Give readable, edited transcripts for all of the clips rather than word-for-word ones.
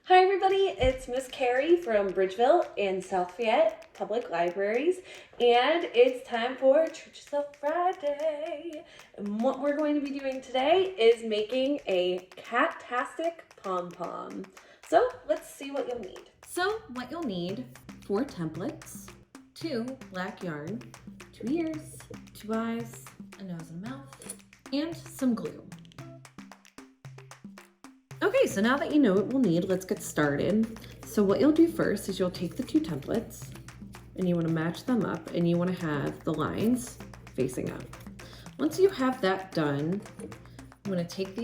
Hi everybody, it's Miss Carrie from Bridgeville in South Fayette Public Libraries, and it's time for Treat Yourself Friday. And what we're going to be doing today is making a cat-tastic pom-pom. So let's see what you'll need. So what you'll need: 4 templates, 2 black yarn, 2 ears, 2 eyes, a nose and mouth, and some glue. Okay, so now that you know what we'll need, let's get started. So what you'll do first is you'll take the 2 templates and you want to match them up, and you want to have the lines facing up. Once you have that done, you want to take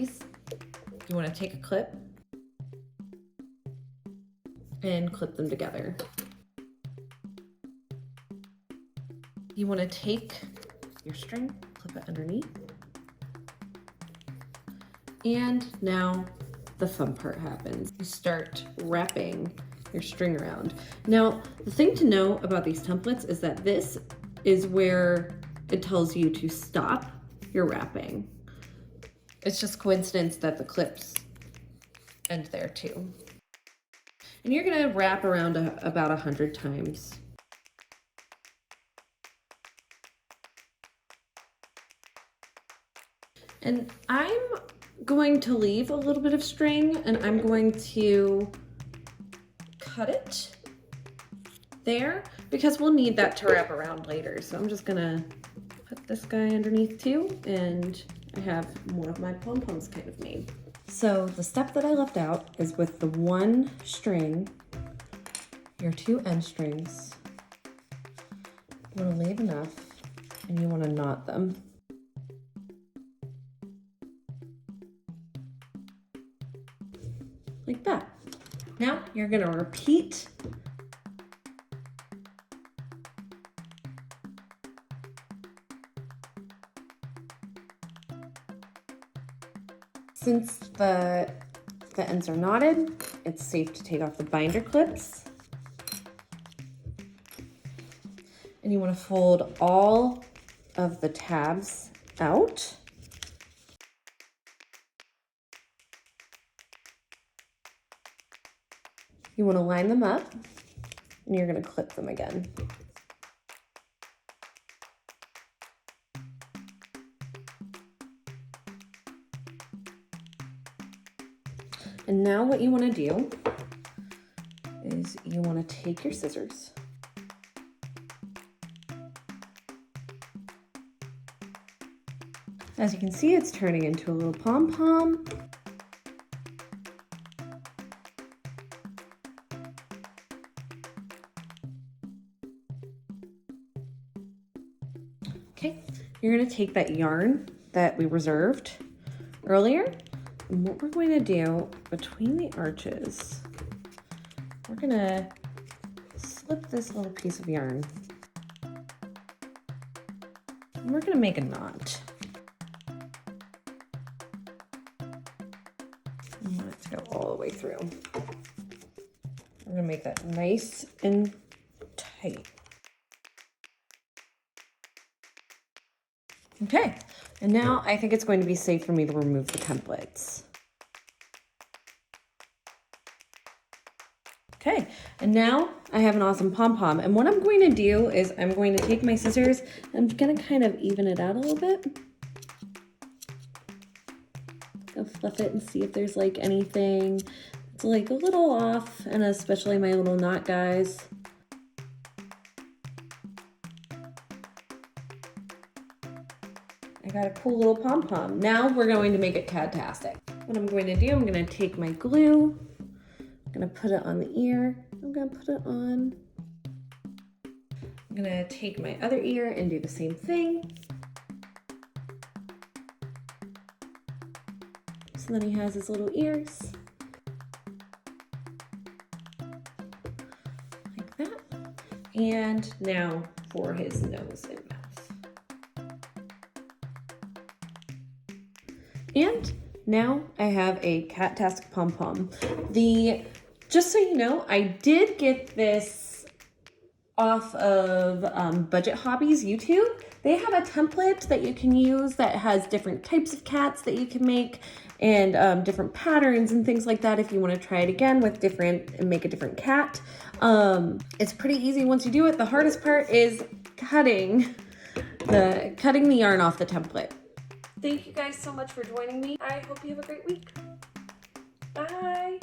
a clip and clip them together. You want to take your string, clip it underneath, and now the fun part happens. You start wrapping your string around. Now, the thing to know about these templates is that this is where it tells you to stop your wrapping. It's just coincidence that the clips end there too. And you're gonna wrap around about 100 times. And I'm going to leave a little bit of string, and I'm going to cut it there because we'll need that to wrap around later. So I'm just gonna put this guy underneath too, and I have more of my pom-poms kind of made. So the step that I left out is with the 1 string, your 2 end strings. You want to leave enough, and you want to knot them. Like that. Now you're going to repeat since the ends are knotted, it's safe to take off the binder clips. And you want to fold all of the tabs out. You want to line them up, and you're going to clip them again. And now what you want to do is you want to take your scissors as you can see, it's turning into a little pom-pom. Okay, you're going to take that yarn that we reserved earlier, and what we're going to do between the arches, we're going to slip this little piece of yarn, and we're going to make a knot. And let's go all the way through. We're going to make that nice and tight. Okay, and now I think it's going to be safe for me to remove the templates. Okay, and now I have an awesome pom-pom, and what I'm going to do is I'm going to take my scissors and I'm going to kind of even it out a little bit. Go fluff it and see if there's like anything that's like a little off, and especially my little knot guys. I got a cool little pom-pom. Now we're going to make it cat-tastic. What I'm going to do, I'm going to take my glue, I'm going to put it on the ear, I'm going to put it on. I'm going to take my other ear and do the same thing. So then he has his little ears. Like that. And now for his nose and mouth. And now I have a cat-tastic pom-pom. Just so you know, I did get this off of BudgetHobby's YouTube. They have a template that you can use that has different types of cats that you can make and different patterns and things like that if you want to try it again with different and make a different cat. It's pretty easy once you do it. The hardest part is cutting the yarn off the template. Thank you guys so much for joining me. I hope you have a great week. Bye.